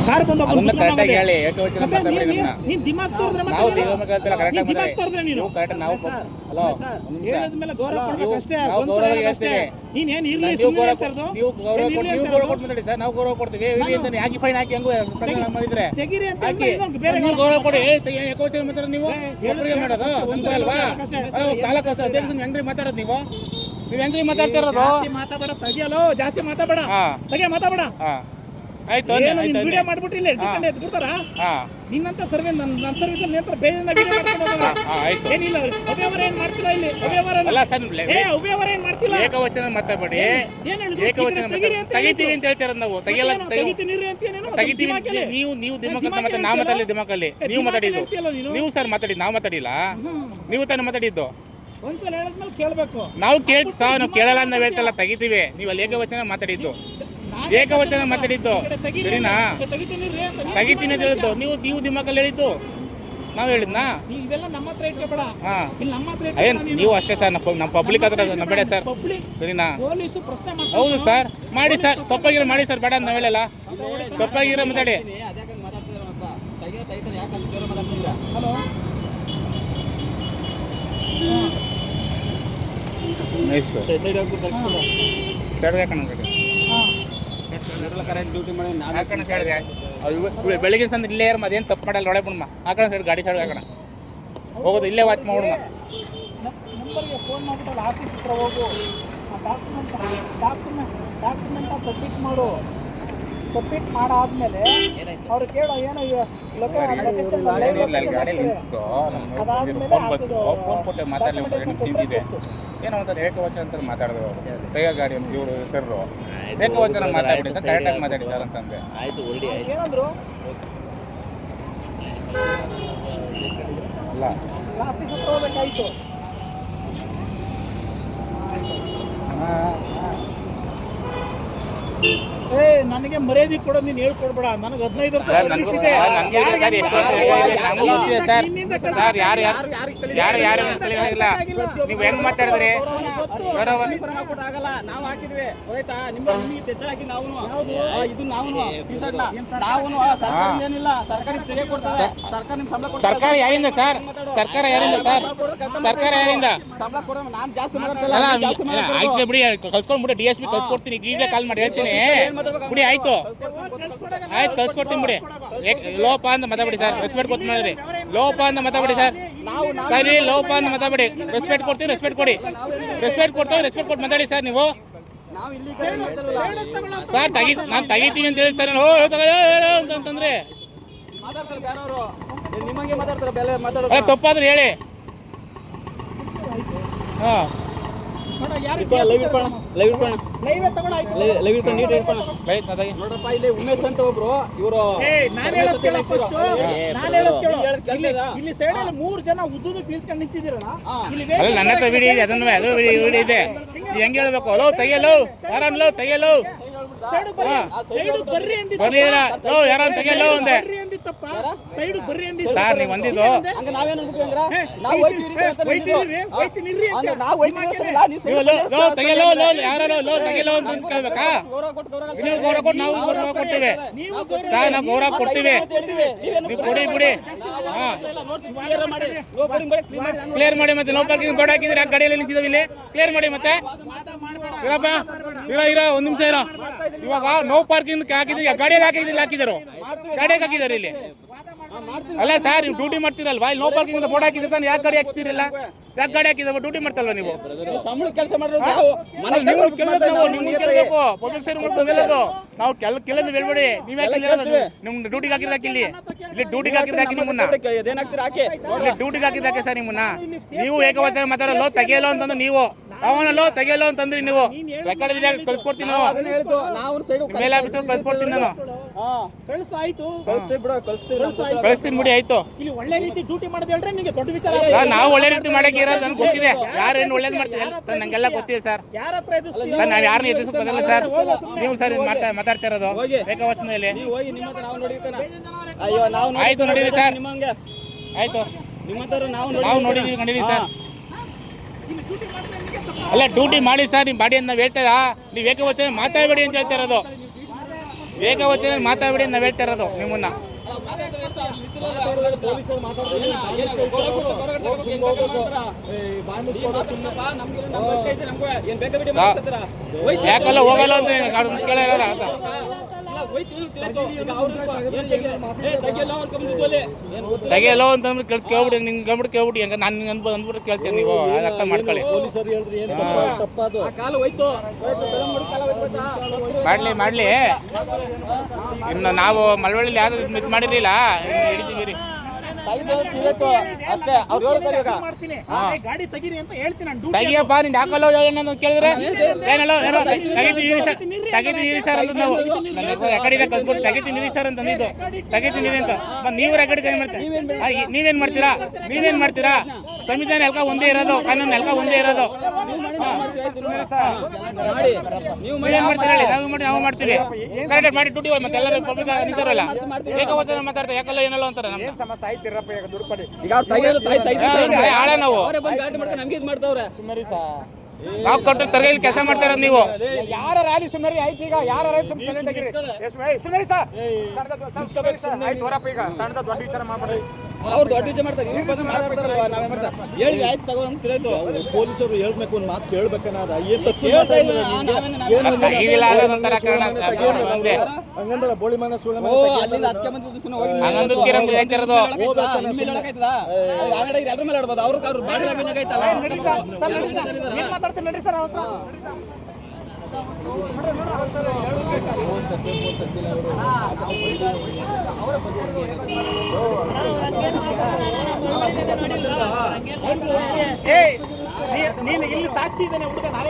Car ಬಂದು ಅದನ್ನ ಕರೆಕ್ಟಾಗಿ ಹೇಳಿ ಏಕವಚನ ಮಾತಾಡಬೇಡಿ ನಮ್ಮನ್ನ ನೀನು ದಿಮಾಗ್ ತೋರಿದ್ರೆ ನಾವು ದಿಮಾಗ್ ಹೇಳ್ತಿಲ್ಲ ಕರೆಕ್ಟಾಗಿ ದಿಮಾಗ್ ತೋರಿದ್ರೆ ನೀನು ಕರೆಕ್ಟ್ ನಾವು ಹಲೋ ಹೇಳಿದ್ಮೇಲೆ ಗೌರವ ಕೊಡ್ಬೇಕಷ್ಟೇ ನಾವು ಗೌರವ ಹೇಳ್ತೀವಿ ನೀನು ಏನು ಇರಲಿ ನೀವು ಗೌರವ ಕೊಟ್ಟು ಮಾತಾಡಿ ಸರ್ ನಾವು ಗೌರವ ಕೊಡ್ತೀವಿ ಇರಲಿ ಅಂತ ಯಾಕೆ ಫೈನ್ ಹಾಕಿ ಹೆಂಗು ಪ್ರಕರಣ ಮಾಡಿದ್ರೆ ತೆಗಿರಿ ಅಂತ ಹಾಕಿ ಬೇರೆ ನೀವು ಗೌರವ ಕೊಡಿ ಏಕವಚನ ಮಾತಾಡೋದು ನೀವು ಒಬ್ಬರಿಗೆ ಮಾಡೋದು ನಮ್ಗೆ ಅಲ್ವಾ ತಾಲೂಕು ಅಧ್ಯಕ್ಷ ಹೆಂಗ್ರಿ ಮಾತಾಡೋದು ನೀವು ಹೆಂಗ್ರಿ ಮಾತಾಡ್ತಾ ಇರೋದು ಮಾತಾಡ ತೆಗಿಯಲೋ ಜಾಸ್ತಿ ಮಾತಾಡ ತೆಗಿಯ ಮಾತಾಡ ಆಯ್ತು ವಿಡಿಯೋ ಮಾಡ್ಬಿಟ್ಟು ಇಲ್ಲಿ ಎದ್ದು ಬಿಡ್ತಾರ ನಿನ್ನಂತ ಸರ್ವೆ ನನ್ನ ಸರ್ವಿಸ್ ನಂತರ ಬೇಜಾನ ವಿಡಿಯೋ ಮಾಡ್ಕೊಂಡು ಏನಿಲ್ಲ ಅವ್ಯವಹಾರ ಏನ್ ಮಾಡ್ತಿಲ್ಲ ಇಲ್ಲಿ ಅಲ್ಲ ಸರ್ ಅವ್ಯವಹಾರ ಏನ್ ಮಾಡ್ತಿಲ್ಲ ಏಕವಚನ ಮಾತಾಡಬೇಡಿ ಏಕವಚನ ತೆಗಿತೀವಿ ಅಂತ ಹೇಳ್ತಿರೋದು ನಾವು ತೆಗಿಯಲ್ಲ ತೆಗಿತೀವಿ ನೀವು ದಿಮಾಕ್ ಅಂತ ಮತ್ತೆ ನಾವು ಮಾತಾಡಲಿ ದಿಮಾಕಲ್ಲಿ ನೀವು ಮಾತಾಡಿದ್ದು ನೀವು ಸರ್ ಮಾತಾಡಿದ್ದು ನಾವು ಮಾತಾಡಿಲ್ಲ ನೀವು ತಾನೇ ಮಾತಾಡಿದ್ದು ಒಂದ್ಸಲ ಹೇಳಿದ್ಮೇಲೆ ಕೇಳಬೇಕು ನಾವು ಕೇಳ್ತೀವಿ ಸರ್ ನಾವು ಕೇಳಲ್ಲ ಅಂತ ಹೇಳ್ತಲ್ಲ ತೆಗಿತೀವಿ ನೀವು ಅಲ್ಲಿ ಏಕವಚನ ಮಾತಾಡಿದ್ದು ಏಕವಚನ ಮಾತಾಡಿದ್ದು ಸರಿನಾ ತೆಗಿತೀನಿ ಅಂತ ಹೇಳಿದ್ದು ನೀವು ದಿಮಾಕಲ್ಲಿ ಹೇಳಿದ್ದು ನಾವು ಹೇಳಿದ್ನಾ ನೀವು ಅಷ್ಟೇ ಸರ್ ನಮ್ಮ ಪಬ್ಲಿಕ್ ಹತ್ರ ಬೇಡ ಸರ್ ಸರಿನಾ ಹೌದು ಸರ್ ಮಾಡಿ ಸರ್ ತಪ್ಪಾಗಿರೋ ಮಾಡಿ ಸರ್ ಬೇಡ ಅಂತ ನಾವು ಹೇಳಲ್ಲ ತಪ್ಪಾಗಿರೋ ಮಾತಾಡಿ ಬೆಳಿಗ್ಗೆ ಸಂದ ಇಲ್ಲೇ ಇರೋ ಅದೇನು ತಪ್ಪು ಮಾಡಲ್ಲ ನೋಡೇ ಬಿಡಮ್ಮ ಹಾಕೋಣ ಸೈಡ್ ಗಾಡಿ ಸೈಡ್ ಹಾಕೋಣ ಹೋಗೋದು ಇಲ್ಲೇ ವಾಚ್ ಮಾಡೋಣ ನಂಬರ್ಗೆ ಫೋನ್ ಮಾಡ್ಬಿಟ್ಟು ಆಫೀಸ್ ಹತ್ರ ಹೋಗು ಡಾಕ್ಯುಮೆಂಟ ಸಬ್ಮಿಟ್ ಮಾಡು ಸಬ್ಮಿಟ್ ಮಾಡಾದ್ಮೇಲೆ ಅವ್ರು ಕೇಳೋ ಏನೋ ಫೋನ್ ಕೊಟ್ಟೆ ಮಾತಾಡಲಿ ತಿಂದಿದೆ ಏನೋ ಅಂತಾರೆ ಏಕವಚನ ಅಂತ ಮಾತಾಡಿದ್ರು ಅವರು ತೆಗ ಗಾಡಿ ಅಂತ ಇವರು ಹೆಸರು ಏಕವಚನ ಮಾತಾಡಿ ಸರ್ ಕರೆಕ್ಟಾಗಿ ಮಾತಾಡಿ ಸರ್ ಅಂತಂದೆ ಆಯ್ತು ಏನಂದ್ರು ಅಲ್ಲ ಆಫೀಸ್ ಹತ್ರ ಹೋಗ್ಬೇಕಾಯ್ತು ನನಗೆ ಮರ್ಯಾದೆ ಕೊಡೋದು ನೀನು ಹೇಳ್ಕೊಡ್ಬೇಡ ನನಗೆ 15 ವರ್ಷ ಸರ್ ಯಾರು ನೀವು ಹೆಂಗ್ ಮಾತಾಡಿದ್ರಿ ನಾವು ಹಾಕಿದ್ವಿ ಹೋಯ್ತಾ ನಿಮಗೆ ತೆಚ್ಚ ಹಾಕಿ ನಾವು ಇದು ನಾವು ಏನಿಲ್ಲ ಸರ್ಕಾರ ಯಾರಿಂದ ಸರ್ ಸರ್ಕಾರ ಯಾರಿಂದ ಸರ್ ಸರ್ಕಾರ ಯಾರಿಂದ ಸಂಬಳ ಕೊಡೋ ನಾನು ಜಾಸ್ತಿ ಆಯ್ತು ಬಿಡಿ ಕಳ್ಸ್ಕೊಂಡ್ಬಿಡಿ DSP ಕಳ್ಸ್ಕೊಡ್ತೀನಿ ಈಗಲೇ ಕಾಲ್ ಮಾಡಿ ಹೇಳ್ತೀನಿ ಬಿಡಿ ಆಯ್ತು ಕಳ್ಸ್ಕೊಡ್ತೀನಿ ಬಿಡಿ ಲೋಪ ಅಂತ ಮಾತಾಡಿ ಸರ್ ರೆಸ್ಪೆಕ್ಟ್ ಕೊಟ್ಟು ಮಾಡಿದ್ರಿ ಲೋಪ ಅಂತ ಮಾತಾಡಿ ಸರ್ ಸರಿ ಲೋಪ ಅಂತ ಮಾತಾಡಿ ರೆಸ್ಪೆಕ್ಟ್ ಕೊಡ್ತೀವಿ ರೆಸ್ಪೆಕ್ಟ್ ಕೊಡಿ ರೆಸ್ಪೆಕ್ಟ್ ಕೊಡ್ತೀವಿ ರೆಸ್ಪೆಕ್ಟ್ ಕೊಟ್ಟು ಮಾತಾಡಿ ಸರ್ ನೀವು ಸರ್ ನಾನು ತೆಗಿತೀನಿ ಅಂತ ಹೇಳ್ತಾರೆ ಅಂತಂದ್ರೆ ತಪ್ಪಾದ್ರೆ ಹೇಳಿ ಹಾಂ ನೋಡ್ರಪ್ಪ ಇಲ್ಲಿ ಉಮೇಶ್ ಅಂತ ಒಬ್ರು ಇವರು ಇಲ್ಲಿ ಸೈಡ್ ಅಲ್ಲಿ 3 ಜನ ಉದ್ದುದು ಬೀಳ್ಸ್ಕೊಂಡು ನಿಂತಿದ್ದೀರಲ್ಲ ನನ್ನ ಹತ್ರ ವಿಡಿಯೋ ಇದೆ ಅದನ್ನು ಅದು ವಿಡಿಯೋ ಇದೆ ಹೆಂಗೆ ಹೇಳ್ಬೇಕು ಲೋ ತೆಗಿಯಲು ಯಾರನ್ಲೋ ತೆಗಿಯಲು ಯಾರನ್ನ ತೆಗಿಯಲು ಅಂದೆ ಸರ್ ನೀವು ಬಂದಿದ್ದು ತೆಗಿಯಲು ಯಾರು ಲೋ ತೆಗಿಯಲು ಅಂತ ಕೇಳ್ಬೇಕಾ ನೀವು ಗೌರವ ಕೊಟ್ಟು ನಾವು ಗೌರವ ಕೊಡ್ತೀವಿ ಸರ್ ನಾವು ಗೌರವ ಕೊಡ್ತೀವಿ ನೀವು ಕೊಡಿ ಬಿಡಿ ಕ್ಲಿಯರ್ ಮಾಡಿ ಮತ್ತೆ ನೋ ಪಾರ್ಕಿಂಗ್ ಬೋರ್ಡ್ ಹಾಕಿದ್ರೆ ಗಾಡಿಯಲ್ಲಿ ನಿಂತಿದ್ದಾವೆ ಇಲ್ಲಿ ಕ್ಲಿಯರ್ ಮಾಡಿ ಮತ್ತೆ ಇರಪ್ಪ ಇರೋ ಒಂದು ನಿಮಿಷ ಇರೋ ಇವಾಗ ನೋ ಪಾರ್ಕಿಂಗ್ ಹಾಕಿದ್ರೆ ಗಾಡಿಯಲ್ಲಿ ಹಾಕಿದ್ರು ಗಾಡಿಯಾಗ ಹಾಕಿದ್ದಾರೆ ಇಲ್ಲಿ ಅಲ್ಲ ಸರ್ ನೀವು ಡ್ಯೂಟಿ ಮಾಡ್ತೀರಲ್ವಾ ಇಲ್ಲಿ ನೋ ಪಾರ್ಕಿಂಗ್ ಬೋರ್ಡ್ ಹಾಕಿದ್ರೆ ತಾನು ಯಾಕೆ ಗಾಡಿ ಹಾಕ್ತಿರಲಿಲ್ಲ ಯಾಕೆ ಗಾಡಿ ಹಾಕಿದ್ರೆ ಡ್ಯೂಟಿ ಮಾಡ್ತಲ್ವಾ ನೀವು ಕೆಲಸ ಕೇಳಬೇಕು ಪಬ್ಲಿಕ್ ಸರ್ವಿಸ್ ಹೇಳೋದು ನಾವು ಕೆಲಸ ಹೇಳ್ಬೇಡಿ ನೀವೇ ನಿಮ್ ಡ್ಯೂಟಿಗೆ ಹಾಕಿದಾಕಿ ಇಲ್ಲಿ ಡ್ಯೂಟಿಗೆ ಹಾಕಿದಾಕಿ ನಿಮ್ಮನ್ನ ಇಲ್ಲಿ ಡ್ಯೂಟಿಗೆ ಹಾಕಿದಾಕೆ ಸರ್ ನಿಮ್ಮನ್ನ ನೀವು ಏಕವಚನ ಮಾತಾಡೋ ತೆಗಿಯಲು ಅಂತಂದ್ರೆ ನೀವು ಅವನಲ್ಲೋ ತೆಗಿಯಲು ಅಂತಂದ್ರಿ ನೀವು ರೆಕಾರ್ಡ್ ಕಳ್ಸ್ಕೊಡ್ತೀನಿ ಮೇಲೆ ಆಫೀಸರ್ ಕಳ್ಸ್ಕೊಡ್ತೀನಿ ನಾನು ಕಳಿಸ್ತೀನಿ ಬಿಡಿ ಆಯ್ತು ಇಲ್ಲಿ ಒಳ್ಳೆ ರೀತಿ ಡ್ಯೂಟಿ ಮಾಡೋದು ಹೇಳ್ರೆ ನಿಮಗೆ ದೊಡ್ಡ ವಿಚಾರ ನಾವು ಒಳ್ಳೆ ರೀತಿ ಮಾಡಕ್ಕೆ ಇರೋದು ನನಗೆ ಗೊತ್ತಿದೆ ಯಾರು ಏನು ಒಳ್ಳೇದು ಮಾಡ್ತೀವಿ ನಂಗೆಲ್ಲ ಗೊತ್ತಿದೆ ಸರ್ ನಾವು ಯಾರನ್ನ ಎದುರಿಸೋದಿಲ್ಲ ಸರ್ ನೀವು ಸರ್ ಮಾತಾಡ್ತಾ ಇರೋದು ಏಕವಚನದಲ್ಲಿ ಆಯ್ತು ನೋಡಿರಿ ಸರ್ ಆಯ್ತು ನಾವು ನೋಡಿದೀವಿ ಕಂಡಿದ್ದೀವಿ ಸರ್ ಅಲ್ಲ ಡ್ಯೂಟಿ ಮಾಡಿ ಸರ್ ನಿಮ್ಮ ಬಾಡಿ ಅಂತ ನಾವು ಹೇಳ್ತಾ ನೀವು ಏಕವಚನ ಮಾತಾಡಬೇಡಿ ಅಂತ ಹೇಳ್ತಾ ಇರೋದು ಏಕವಚನ ಮಾತಾಡ್ಬಿಡಿ ನಾವ್ ಹೇಳ್ತಾ ಇರೋದು ನಿಮ್ಮನ್ನ. ಯಾಕಲ್ಲ ಹೋಗಲ್ಲ ಅಂತ ಕೇಳ್ಯಾರ ಅಂತ ತೆಗಿಯಲ್ಲ ಅಂತಂದ್ರೆ ಕೇಳ್ಬಿಡಿ ನಿಂಗೆ ಗಂಬಿಟ್ಟು ಕೇಳ್ಬಿಟ್ಟು ಹೆಂಗ ನಾನು ನಿಂಗೆ ಅಂದ್ಬಿಟ್ಟು ಕೇಳ್ತೀನಿ ನೀವು ಅರ್ಥ ಮಾಡ್ಕೊಳ್ಳಿ. ಮಾಡ್ಲಿ ಇನ್ನು ನಾವು ಮಳವಳ್ಳಿಲಿ ಯಾವ್ದು ಇದು ಮಾಡಿರ್ಲಿಲ್ಲ ಹಿಡಿತೀವಿ ರೀ. ಅಷ್ಟೇ ಅವ್ರು ಮಾಡ್ತೀನಿ ಗಾಡಿ ತೆಗೀರಿ ಅಂತ ಹೇಳ್ತೀನಿ ನಾನು. ತೆಗಿಯಪ್ಪ ನಿಂಗೆ ಹಾಕಲ್ಲ ಏನೋ ಕೇಳಿದ್ರೆ ಏನಲ್ಲ ಏನೋ ತೆಗಿತೀನಿ ಸರ್ ಅಂತ ನಾವು ಕಡೆ ಕಲ್ಸ್ಬಿಟ್ಟು ತೆಗಿತೀನಿ ಸರ್ ಅಂತ ಅಂದಿದ್ದು ತೆಗಿತೀನಿ ಅಂತ ನೀವು ಕಡೆ ಕೈ ಮಾಡ್ತೀರಾ. ನೀವೇನ್ ಮಾಡ್ತೀರಾ ಸಂವಿಧಾನ ಎಲ್ಕ ಒಂದೇ ಇರೋದು, ಕಾನೂನು ಎಲ್ಕ ಒಂದೇ ಇರೋದು. ನೀವೇನ್ ಮಾಡ್ತೀರಾ ಹೇಳಿ, ನಾವು ಮಾಡ್ತೀವಿ ಕರೆಕ್ಟ್ ಮಾಡಿ ಡ್ಯೂಟಿ ಮತ್ತೆ ಎಲ್ಲರೂ ಪಬ್ಲಿಕ್ ನಿಂತಾರಲ್ಲ ಏಕವಚನ ಮಾತಾಡ್ತಾರೆ ಯಾಕಲ್ಲ ಏನಲ್ಲ ಅಂತಾರೆ. ನಮ್ಗೆ ಸಮಸ್ಯೆ ಆಯ್ತಿರಪ್ಪ ಈಗ ದುಡ್ಡು ಆಳ ನಾವು ನಾವು ಕೊಟ್ಟು ತರಗತಿ ಕೆಲಸ ಮಾಡ್ತಾ ಇರೋದು ನೀವು ಯಾರ ರಾಲಿ ಸುಮ್ಮನೆ ಆಯ್ತು. ಈಗ ಯಾರ ರಾಲಿ ಸುಮ್ಮನೆ ಈಗ ಸಣ್ಣದ ದೊಡ್ಡ ವಿಚಾರ ಮಾಡ್ಬೇಡಿ. ಅವ್ರು ದೊಡ್ಡ ವಿಚಾರ ಮಾಡ್ತಾರೆ, ನಾವೇ ಮಾಡ್ತಾರೆ ಹೇಳಿ ಆಯ್ತು ತಗೊಂಡು ಪೊಲೀಸರು ಹೇಳ್ಬೇಕು ಒಂದು ಮಾತು ಕೇಳ್ಬೇಕನ್ನೋದ ಹಂಗಂದ್ರೆ ಬೋಳಿ ಮನೆ ಸುಳ್ಳು ಅಲ್ಲಿಂದ ಅದಕ್ಕೆ ಎಲ್ರ ಮೇಲೆ ಆಡ್ಬೋದು. ಅವ್ರ ಬಾಡಿ ಲ್ಯಾಂಗ್ವೇಜ್ ಐತಲ್ಲ ಮಾತಾಡ್ತೀನಿ ನಡ್ರಿ ಸರ್ ಅವ್ರ ನೀನು ಇಲ್ಲಿ ಸಾಕ್ಷಿ ಇದ್ದಾನೆ ಹುಡುಗ.